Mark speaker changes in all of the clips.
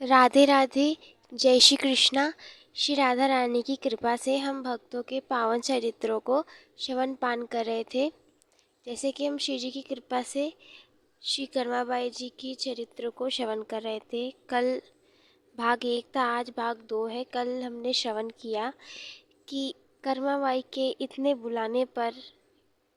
Speaker 1: राधे राधे। जय श्री कृष्णा। श्री राधा रानी की कृपा से हम भक्तों के पावन चरित्रों को श्रवण पान कर रहे थे। जैसे कि हम श्री जी की कृपा से श्री कर्माबाई जी की चरित्र को श्रवण कर रहे थे। कल भाग 1 था, आज भाग 2 है। कल हमने श्रवण किया कि कर्माबाई के इतने बुलाने पर,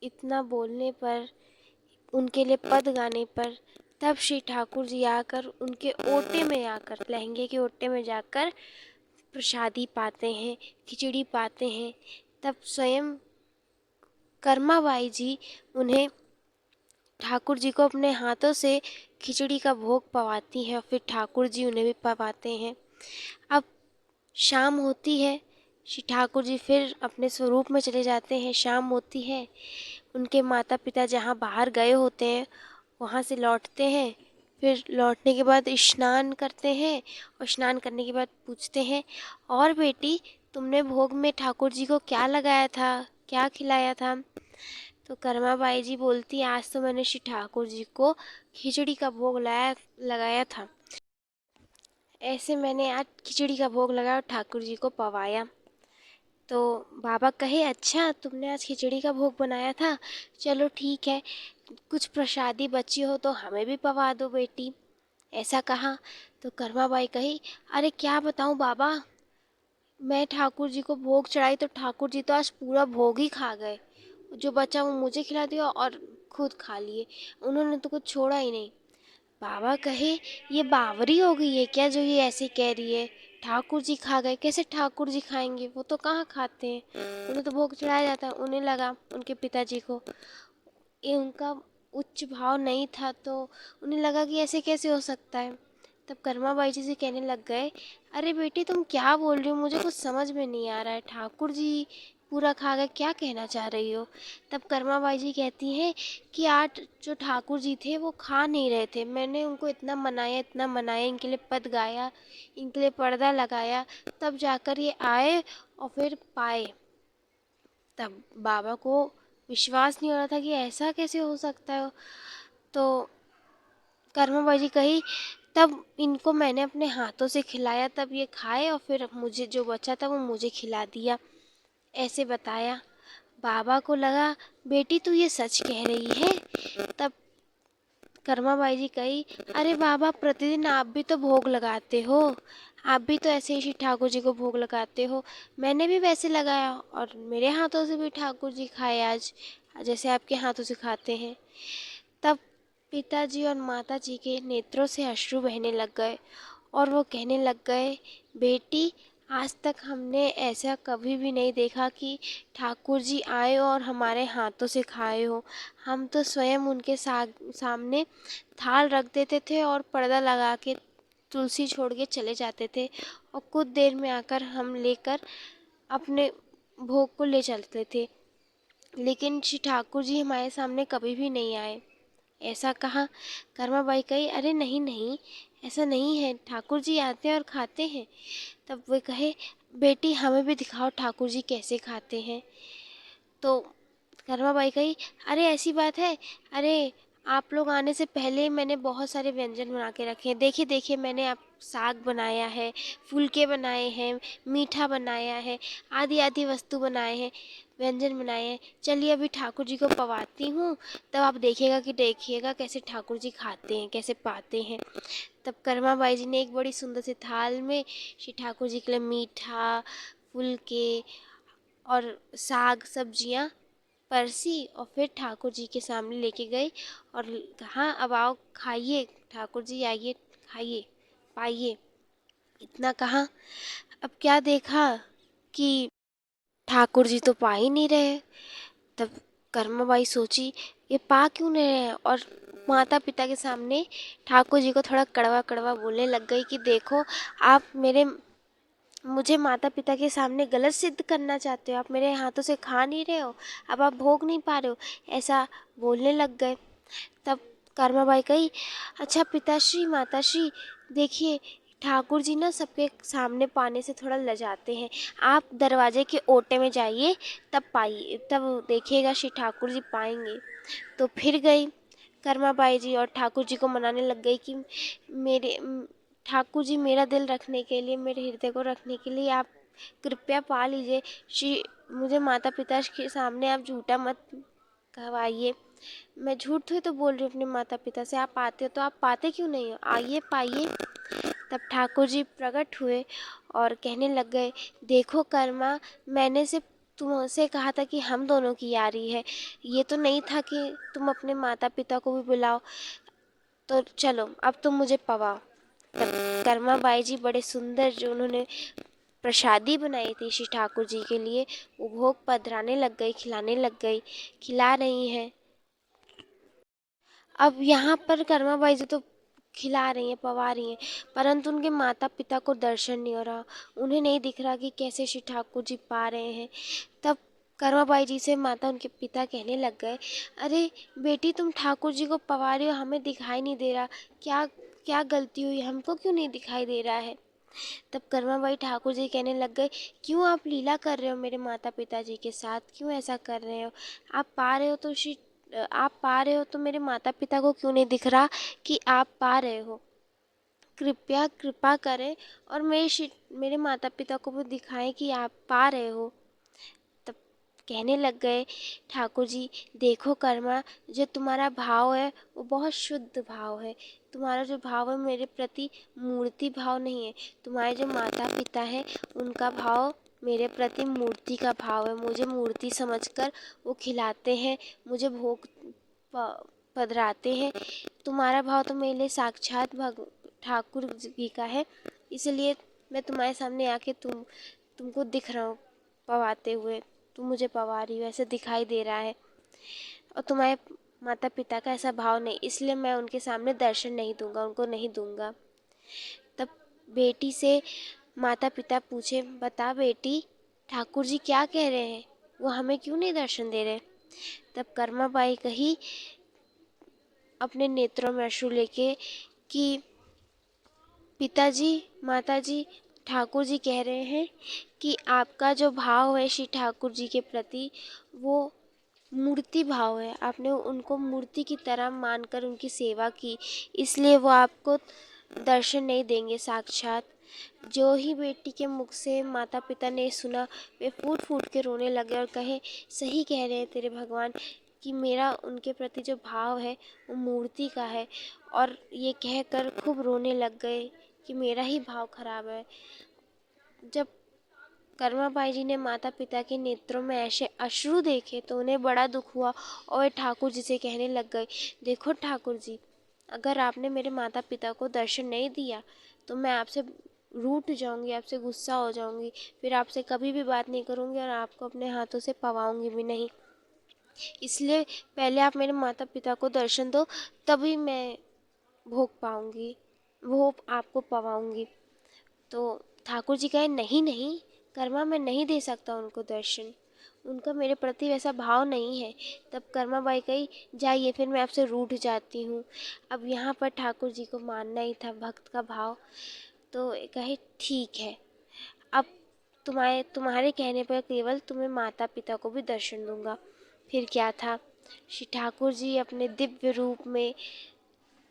Speaker 1: इतना बोलने पर, उनके लिए पद गाने पर तब श्री ठाकुर जी आकर उनके ओटे में आकर, लहंगे के ओटे में जाकर प्रसादी पाते हैं, खिचड़ी पाते हैं। तब स्वयं कर्माबाई जी उन्हें, ठाकुर जी को अपने हाथों से खिचड़ी का भोग पवाती हैं और फिर ठाकुर जी उन्हें भी पवाते हैं। अब शाम होती है, श्री ठाकुर जी फिर अपने स्वरूप में चले जाते हैं। शाम होती है, उनके माता पिता जहाँ बाहर गए होते हैं वहाँ से लौटते हैं। फिर लौटने के बाद स्नान करते हैं और स्नान करने के बाद पूछते हैं, और बेटी तुमने भोग में ठाकुर जी को क्या लगाया था, क्या खिलाया था? तो कर्माबाई जी बोलती, आज तो मैंने श्री ठाकुर जी को खिचड़ी का भोग लगाया था। ऐसे मैंने आज खिचड़ी का भोग लगाया और ठाकुर जी को पवाया। तो बाबा कहे, अच्छा तुमने आज खिचड़ी का भोग बनाया था, चलो ठीक है, कुछ प्रसादी बची हो तो हमें भी पवा दो बेटी, ऐसा कहा। तो कर्माबाई कही, अरे क्या बताऊं बाबा, मैं ठाकुर जी को भोग चढ़ाई तो ठाकुर जी तो आज पूरा भोग ही खा गए। जो बचा वो मुझे खिला दिया और खुद खा लिए, उन्होंने तो कुछ छोड़ा ही नहीं। बाबा कहे, ये बावरी हो गई है क्या जो ये ऐसे कह रही है? ठाकुर जी खा गए, कैसे ठाकुर जी खाएंगे? वो तो कहाँ खाते हैं, उन्हें तो भोग चढ़ाया जाता है। उन्हें लगा, उनके पिताजी को ये उनका उच्च भाव नहीं था, तो उन्हें लगा कि ऐसे कैसे हो सकता है। तब कर्माबाई जी से कहने लग गए, अरे बेटी तुम क्या बोल रही हो, मुझे कुछ समझ में नहीं आ रहा है, ठाकुर जी पूरा खा गए, क्या कहना चाह रही हो? तब कर्माबाई जी कहती हैं कि आज जो ठाकुर जी थे वो खा नहीं रहे थे, मैंने उनको इतना मनाया, इतना मनाया, इनके लिए पद गाया, इनके लिए पर्दा लगाया, तब जाकर ये आए और फिर पाए। तब बाबा को विश्वास नहीं हो रहा था कि ऐसा कैसे हो सकता है। तो कर्माबाई जी कही, तब इनको मैंने अपने हाथों से खिलाया, तब ये खाए और फिर मुझे जो बचा था वो मुझे खिला दिया, ऐसे बताया। बाबा को लगा, बेटी तू ये सच कह रही है? तब कर्माबाई जी कही, अरे बाबा प्रतिदिन आप भी तो भोग लगाते हो, आप भी तो ऐसे ही श्री ठाकुर जी को भोग लगाते हो, मैंने भी वैसे लगाया और मेरे हाथों से भी ठाकुर जी खाए आज, जैसे आपके हाथों से खाते हैं। तब पिताजी और माताजी के नेत्रों से अश्रु बहने लग गए और वो कहने लग गए, बेटी आज तक हमने ऐसा कभी भी नहीं देखा कि ठाकुर जी आए और हमारे हाथों से खाए हो। हम तो स्वयं उनके सामने थाल रख देते थे और पर्दा लगा के तुलसी छोड़ के चले जाते थे और कुछ देर में आकर हम लेकर अपने भोग को ले चलते थे, लेकिन श्री ठाकुर जी हमारे सामने कभी भी नहीं आए, ऐसा कहा। कर्माबाई कही, अरे नहीं नहीं, ऐसा नहीं है, ठाकुर जी आते हैं और खाते हैं। तब वे कहे, बेटी हमें भी दिखाओ ठाकुर जी कैसे खाते हैं। तो कर्माबाई कही, अरे ऐसी बात है, अरे आप लोग आने से पहले मैंने बहुत सारे व्यंजन बना के रखे हैं, देखिए देखिए मैंने आप साग बनाया है, फुलके बनाए हैं, मीठा बनाया है, आदि आदि वस्तु बनाए हैं, व्यंजन बनाए हैं, चलिए अभी ठाकुर जी को पवाती हूँ, तब आप देखिएगा कैसे ठाकुर जी खाते हैं, कैसे पाते हैं। तब कर्माबाई जी ने एक बड़ी सुंदर सी थाल में श्री ठाकुर जी के लिए मीठा, फुलके और साग सब्जियाँ परसी और फिर ठाकुर जी के सामने लेके गई और कहा, अब आओ खाइए, ठाकुर जी आइए खाइए पाइए, इतना कहा। अब क्या देखा कि ठाकुर जी तो पा ही नहीं रहे। तब कर्माबाई सोची, ये पा क्यों नहीं रहे हैं, और माता पिता के सामने ठाकुर जी को थोड़ा कड़वा कड़वा बोलने लग गई कि देखो आप मुझे माता पिता के सामने गलत सिद्ध करना चाहते हो, आप मेरे हाथों से खा नहीं रहे हो, अब आप भोग नहीं पा रहे हो, ऐसा बोलने लग गए। तब कर्माबाई कही, अच्छा पिताश्री माताश्री, देखिए ठाकुर जी ना सबके सामने पाने से थोड़ा लजाते हैं, आप दरवाजे के ओटे में जाइए, तब पाइए, तब देखिएगा श्री ठाकुर जी पाएंगे। तो फिर गई कर्माबाई जी और ठाकुर जी को मनाने लग गई कि मेरे ठाकुर जी, मेरा दिल रखने के लिए, मेरे हृदय को रखने के लिए आप कृपया पा लीजिए। श्री मुझे माता पिता के सामने आप झूठा मत कहवाइए। मैं झूठ थोड़ी तो बोल रही हूँ अपने माता पिता से। आप आते हो तो आप पाते क्यों नहीं हो? आइए, पाइए। तब ठाकुर जी प्रकट हुए और कहने लग गए, देखो कर्मा, मैंने सिर्फ तुमसे कहा था कि हम दोनों की यारी है, ये तो नहीं था कि तुम अपने माता पिता को भी बुलाओ। तो चलो, अब तुम मुझे पवाओ। तब कर्मा बाई जी बड़े सुंदर, जो उन्होंने प्रसादी बनाई थी श्री ठाकुर जी के लिए, वो भोग पधराने लग गई, खिलाने लग गई, खिला रही हैं। अब यहाँ पर कर्मा बाई जी तो खिला रही हैं, पवा रही हैं, परंतु उनके माता पिता को दर्शन नहीं हो रहा। उन्हें नहीं दिख रहा कि कैसे श्री ठाकुर जी पा रहे हैं। तब कर्मा बाई जी से माता उनके पिता कहने लग गए, अरे बेटी, तुम ठाकुर जी को पवा रही हो, हमें दिखाई नहीं दे रहा, क्या क्या गलती हुई, हमको क्यों नहीं दिखाई दे रहा है? तब कर्माबाई ठाकुर जी कहने लग गए, क्यों आप लीला कर रहे हो मेरे माता पिता जी के साथ? क्यों ऐसा कर रहे हो? आप पा रहे हो तो मेरे माता पिता को क्यों नहीं दिख रहा कि आप पा रहे हो? कृपया कृपा करें और मेरे माता पिता को भी दिखाएं कि आप पा रहे हो। तब कहने लग गए ठाकुर जी, देखो कर्मा, जो तुम्हारा भाव है वो बहुत शुद्ध भाव है। तुम्हारा जो भाव है मेरे प्रति मूर्ति भाव नहीं है। तुम्हारे जो माता पिता है उनका भाव मेरे प्रति मूर्ति का भाव है। मुझे मूर्ति समझकर वो खिलाते हैं, मुझे भोग पधराते हैं। तुम्हारा भाव तो मेरे लिए साक्षात ठाकुर जी का है, इसलिए मैं तुम्हारे सामने आके तुमको दिख रहा हूँ पवाते हुए। तुम मुझे पवा रही हो, ऐसा दिखाई दे रहा है। और तुम्हारे माता पिता का ऐसा भाव नहीं, इसलिए मैं उनके सामने दर्शन नहीं दूंगा, उनको नहीं दूंगा। तब बेटी से माता पिता पूछे, बता बेटी, ठाकुर जी क्या कह रहे हैं? वो हमें क्यों नहीं दर्शन दे रहे? तब कर्मा बाई कही अपने नेत्रों में अश्रु लेके कि पिताजी, माताजी, ठाकुर जी कह रहे हैं कि आपका जो भाव है श्री ठाकुर जी के प्रति, वो मूर्ति भाव है। आपने उनको मूर्ति की तरह मानकर उनकी सेवा की, इसलिए वो आपको दर्शन नहीं देंगे साक्षात। जो ही बेटी के मुख से माता पिता ने सुना, वे फूट फूट के रोने लगे और कहे, सही कह रहे हैं तेरे भगवान कि मेरा उनके प्रति जो भाव है वो मूर्ति का है। और ये कहकर खूब रोने लग गए कि मेरा ही भाव खराब है। जब कर्माबाई जी ने माता पिता के नेत्रों में ऐसे अश्रु देखे तो उन्हें बड़ा दुख हुआ और ठाकुर जी से कहने लग गए, देखो ठाकुर जी, अगर आपने मेरे माता पिता को दर्शन नहीं दिया तो मैं आपसे रूठ जाऊंगी, आपसे गुस्सा हो जाऊंगी, फिर आपसे कभी भी बात नहीं करूंगी और आपको अपने हाथों से पवाऊंगी भी नहीं। इसलिए पहले आप मेरे माता पिता को दर्शन दो, तभी मैं भोग पाऊंगी, भोग आपको पवाऊंगी। तो ठाकुर जी कहे, नहीं नहीं कर्मा, मैं नहीं दे सकता उनको दर्शन, उनका मेरे प्रति वैसा भाव नहीं है। तब कर्मा बाई कही, जाइए, फिर मैं आपसे रूठ जाती हूँ। अब यहाँ पर ठाकुर जी को मानना ही था भक्त का भाव, तो कहे ठीक है, अब तुम्हारे कहने पर केवल तुम्हें माता पिता को भी दर्शन दूंगा। फिर क्या था, श्री ठाकुर जी अपने दिव्य रूप में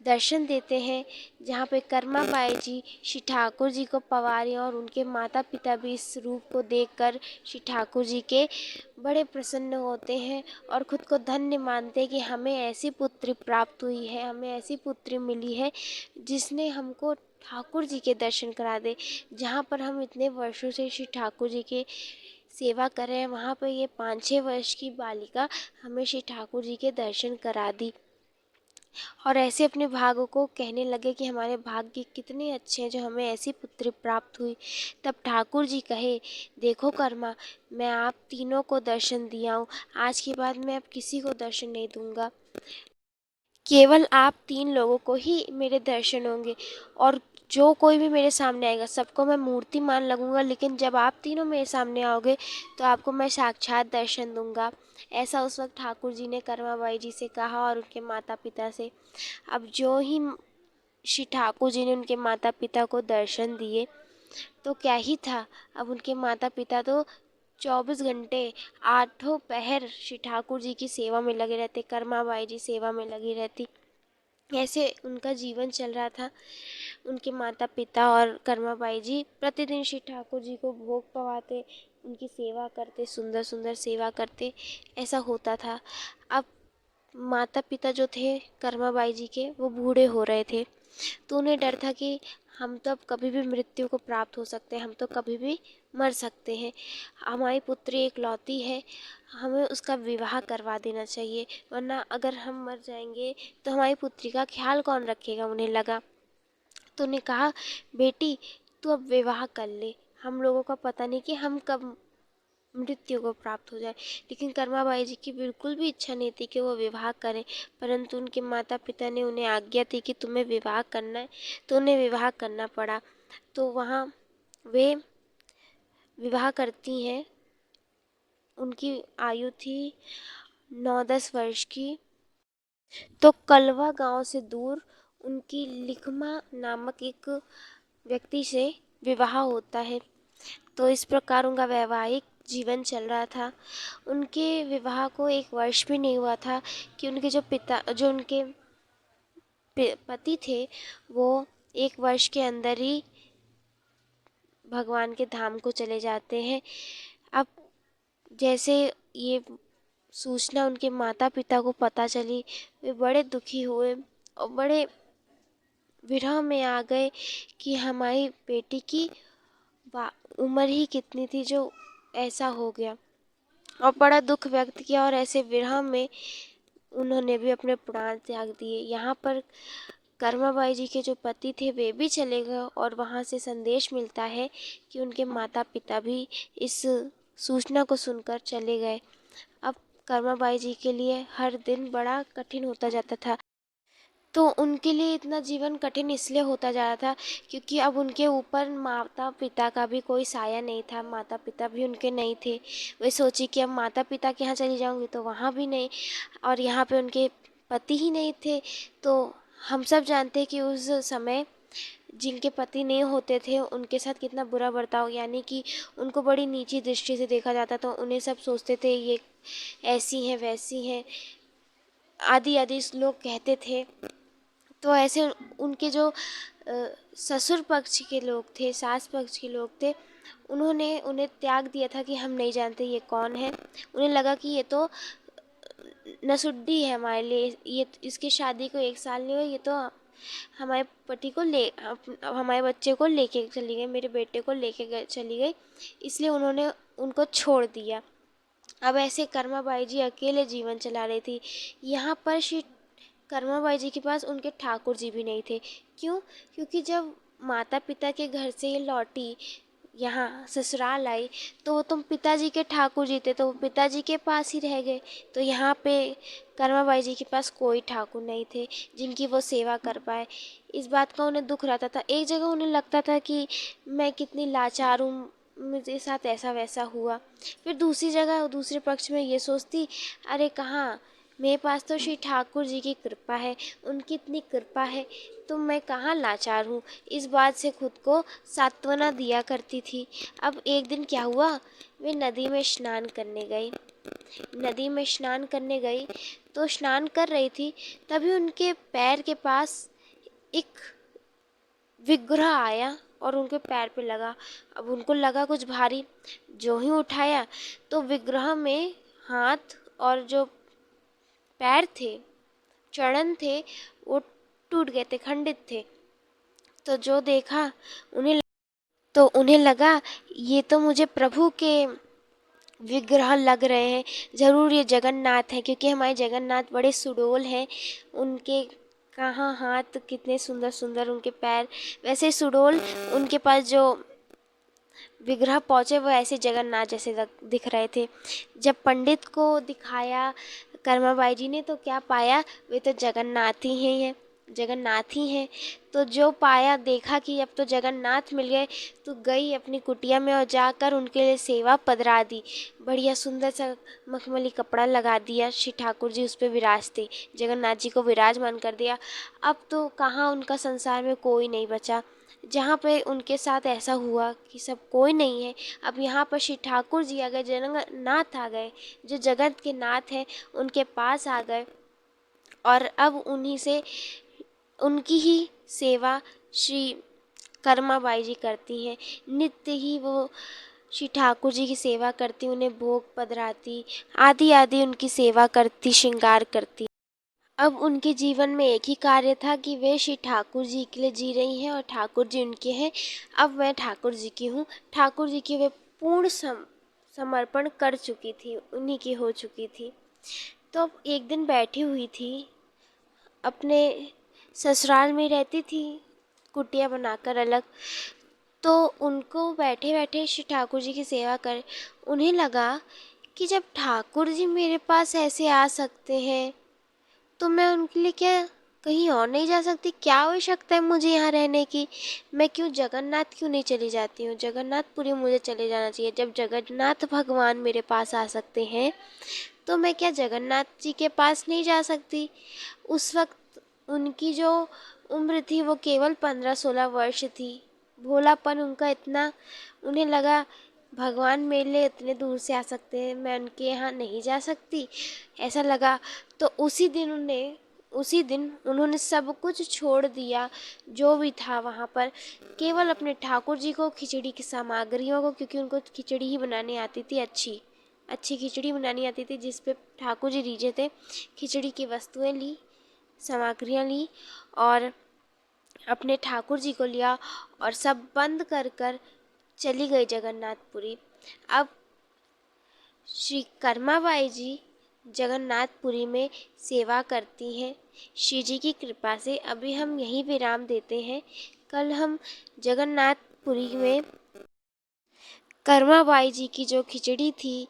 Speaker 1: दर्शन देते हैं, जहाँ पे कर्मा बाई जी श्री ठाकुर जी को पवा रही हैं और उनके माता पिता भी इस रूप को देखकर श्री ठाकुर जी के बड़े प्रसन्न होते हैं और खुद को धन्य मानते हैं कि हमें ऐसी पुत्री प्राप्त हुई है, हमें ऐसी पुत्री मिली है जिसने हमको ठाकुर जी के दर्शन करा दे। जहाँ पर हम इतने वर्षों से श्री ठाकुर जी के सेवा कर रहे हैं, वहाँ पर ये 5-6 वर्ष की बालिका हमें श्री ठाकुर जी के दर्शन करा दी। और ऐसे अपने भाग्य को कहने लगे कि हमारे भाग्य कितने अच्छे हैं जो हमें ऐसी पुत्री प्राप्त हुई। तब ठाकुर जी कहे, देखो कर्मा, मैं आप तीनों को दर्शन दिया हूँ, आज के बाद मैं अब किसी को दर्शन नहीं दूंगा, केवल आप 3 लोगों को ही मेरे दर्शन होंगे। और जो कोई भी मेरे सामने आएगा सबको मैं मूर्ति मान लगूंगा, लेकिन जब आप तीनों मेरे सामने आओगे तो आपको मैं साक्षात दर्शन दूंगा। ऐसा उस वक्त ठाकुर जी ने कर्माबाई जी से कहा और उनके माता पिता से। अब जो ही श्री ठाकुर जी ने उनके माता पिता को दर्शन दिए तो क्या ही था, अब उनके माता पिता तो 24 घंटे 8 पहर श्री ठाकुर जी की सेवा में लगे रहते, कर्माबाई जी सेवा में लगी रहती। ऐसे उनका जीवन चल रहा था। उनके माता पिता और कर्माबाई जी प्रतिदिन श्री ठाकुर जी को भोग पवाते, उनकी सेवा करते, सुंदर सुंदर सेवा करते, ऐसा होता था। अब माता पिता जो थे कर्माबाई जी के, वो बूढ़े हो रहे थे, तो उन्हें डर था कि हम तो अब कभी भी मृत्यु को प्राप्त हो सकते हैं, हम तो कभी भी मर सकते हैं। हमारी पुत्री एकलौती है, हमें उसका विवाह करवा देना चाहिए, वरना अगर हम मर जाएंगे तो हमारी पुत्री का ख्याल कौन रखेगा। उन्हें लगा, तो उन्हें कहा, बेटी तू अब विवाह कर ले, हम लोगों का पता नहीं कि हम कब मृत्यु को प्राप्त हो जाए। लेकिन कर्माबाई जी की बिल्कुल भी इच्छा नहीं थी कि वो विवाह करें, परंतु उनके माता पिता ने उन्हें आज्ञा दी कि तुम्हें विवाह करना है, तो उन्हें विवाह करना पड़ा। तो वहाँ वे विवाह करती हैं। उनकी आयु थी 9-10 वर्ष की। तो कलवा गांव से दूर उनकी लिखमा नामक एक व्यक्ति से विवाह होता है। तो इस प्रकार उनका वैवाहिक जीवन चल रहा था। उनके विवाह को 1 वर्ष भी नहीं हुआ था कि उनके जो उनके पति थे, वो 1 वर्ष के अंदर ही भगवान के धाम को चले जाते हैं। अब जैसे ये सूचना उनके माता पिता को पता चली, वे बड़े दुखी हुए और बड़े विरह में आ गए कि हमारी बेटी की उम्र ही कितनी थी जो ऐसा हो गया, और बड़ा दुख व्यक्त किया। और ऐसे विरह में उन्होंने भी अपने प्राण त्याग दिए। यहाँ पर कर्माबाई जी के जो पति थे वे भी चले गए, और वहाँ से संदेश मिलता है कि उनके माता पिता भी इस सूचना को सुनकर चले गए। अब कर्माबाई जी के लिए हर दिन बड़ा कठिन होता जाता था। तो उनके लिए इतना जीवन कठिन इसलिए होता जा रहा था क्योंकि अब उनके ऊपर माता पिता का भी कोई साया नहीं था। माता पिता भी उनके नहीं थे। वे सोची कि अब माता पिता के यहाँ चली जाऊंगी तो वहाँ भी नहीं, और यहाँ पे उनके पति ही नहीं थे। तो हम सब जानते हैं कि उस समय जिनके पति नहीं होते थे उनके साथ कितना बुरा बर्ताव, यानी कि उनको बड़ी नीची दृष्टि से देखा जाता था। उन्हें सब सोचते थे ये ऐसी हैं वैसी हैं, आदि आदि लोग कहते थे। तो ऐसे उनके जो ससुर पक्ष के लोग थे, सास पक्ष के लोग थे, उन्होंने उन्हें त्याग दिया था कि हम नहीं जानते ये कौन है। उन्हें लगा कि ये तो नसुड्डी है हमारे लिए, ये इसकी शादी को 1 साल नहीं हुआ, ये तो हमारे पति को हमारे बच्चे को लेके चली गई, मेरे बेटे को लेके चली गई, इसलिए उन्होंने उनको छोड़ दिया। अब ऐसे कर्माबाई जी अकेले जीवन चला रही थी। यहाँ पर श्री कर्माबाई जी के पास उनके ठाकुर जी भी नहीं थे। क्यों? क्योंकि जब माता पिता के घर से ये लौटी, यहाँ ससुराल आई, तो वो तुम पिताजी के ठाकुर जी थे, तो वो पिताजी के पास ही रह गए। तो यहाँ पे कर्माबाई जी के पास कोई ठाकुर नहीं थे जिनकी वो सेवा कर पाए। इस बात का उन्हें दुख रहता था। एक जगह उन्हें लगता था कि मैं कितनी लाचार हूँ, मेरे साथ ऐसा वैसा हुआ। फिर दूसरी जगह दूसरे पक्ष में ये सोचती, अरे कहाँ, मेरे पास तो श्री ठाकुर जी की कृपा है, उनकी इतनी कृपा है, तो मैं कहाँ लाचार हूँ। इस बात से खुद को सांत्वना दिया करती थी। अब एक दिन क्या हुआ, वे नदी में स्नान करने गई। नदी में स्नान करने गई तो स्नान कर रही थी, तभी उनके पैर के पास एक विग्रह आया और उनके पैर पे लगा। अब उनको लगा कुछ भारी, जो ही उठाया तो विग्रह में हाथ और जो पैर थे, चरण थे, वो टूट गए थे, खंडित थे। तो जो देखा उन्हें लगा ये तो मुझे प्रभु के विग्रह लग रहे हैं, ज़रूर ये जगन्नाथ हैं, क्योंकि हमारे जगन्नाथ बड़े सुडौल हैं। उनके कहाँ हाथ, कितने सुंदर सुंदर उनके पैर, वैसे सुडौल उनके पास जो विग्रह पहुँचे वो ऐसे जगन्नाथ जैसे दिख रहे थे। जब पंडित को दिखाया कर्माबाई जी ने तो क्या पाया, वे तो जगन्नाथ ही हैं, जगन्नाथ ही हैं। तो जो पाया, देखा कि अब तो जगन्नाथ मिल गए, तो गई अपनी कुटिया में और जाकर उनके लिए सेवा पधरा दी। बढ़िया सुंदर सा मखमली कपड़ा लगा दिया, श्री ठाकुर जी उस पर विराजते, जगन्नाथ जी को विराजमान कर दिया। अब तो कहाँ उनका संसार में कोई नहीं बचा। जहाँ पे उनके साथ ऐसा हुआ कि सब कोई नहीं है, अब यहाँ पर श्री ठाकुर जी आ गए, जगन्नाथ आ गए, जो जगत के नाथ हैं उनके पास आ गए, और अब उन्हीं से उनकी ही सेवा श्री कर्माबाई जी करती हैं। नित्य ही वो श्री ठाकुर जी की सेवा करती, उन्हें भोग पधराती, आदि आदि उनकी सेवा करती, श्रृंगार करती। अब उनके जीवन में एक ही कार्य था कि वे श्री ठाकुर जी के लिए जी रही हैं और ठाकुर जी उनके हैं। अब मैं ठाकुर जी की हूँ, ठाकुर जी की वे पूर्ण समर्पण कर चुकी थी, उन्हीं की हो चुकी थी। तो अब एक दिन बैठी हुई थी, अपने ससुराल में रहती थी, कुटिया बनाकर अलग। तो उनको बैठे बैठे श्री ठाकुर जी की सेवा कर उन्हें लगा कि जब ठाकुर जी मेरे पास ऐसे आ सकते हैं तो मैं उनके लिए क्या कहीं और नहीं जा सकती? क्या आवश्यकता है मुझे यहाँ रहने की? मैं जगन्नाथ क्यों नहीं चली जाती हूँ? जगन्नाथपुरी मुझे चले जाना चाहिए। जब जगन्नाथ भगवान मेरे पास आ सकते हैं तो मैं क्या जगन्नाथ जी के पास नहीं जा सकती? उस वक्त उनकी जो उम्र थी वो केवल 15-16 वर्ष थी। भोलापन उनका इतना, उन्हें लगा भगवान मेरे लिए इतने दूर से आ सकते हैं, मैं उनके यहाँ नहीं जा सकती, ऐसा लगा। तो उसी दिन उन्होंने सब कुछ छोड़ दिया जो भी था वहाँ पर, केवल अपने ठाकुर जी को, खिचड़ी की सामग्रियों को, क्योंकि उनको खिचड़ी ही बनानी आती थी, अच्छी अच्छी खिचड़ी बनानी आती थी जिस पे ठाकुर जी रीझे थे। खिचड़ी की वस्तुएं ली, सामग्रियाँ ली और अपने ठाकुर जी को लिया और सब बंद कर कर चली गई जगन्नाथपुरी। अब श्री कर्माबाई जी जगन्नाथपुरी में सेवा करती हैं। श्री जी की कृपा से अभी हम यहीं विराम देते हैं। कल हम जगन्नाथपुरी में कर्माबाई जी की जो खिचड़ी थी,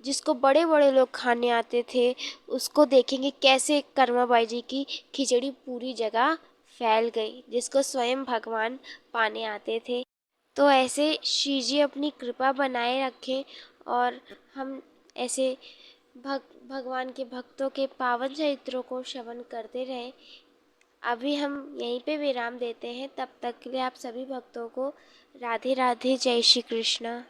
Speaker 1: जिसको बड़े बड़े लोग खाने आते थे, उसको देखेंगे कैसे कर्माबाई जी की खिचड़ी पूरी जगह फैल गई, जिसको स्वयं भगवान पाने आते थे। तो ऐसे श्री जी अपनी कृपा बनाए रखें और हम ऐसे भगवान के भक्तों के पावन चरित्रों को श्रवण करते रहें। अभी हम यहीं पे विराम देते हैं, तब तक के लिए आप सभी भक्तों को राधे राधे, जय श्री कृष्णा।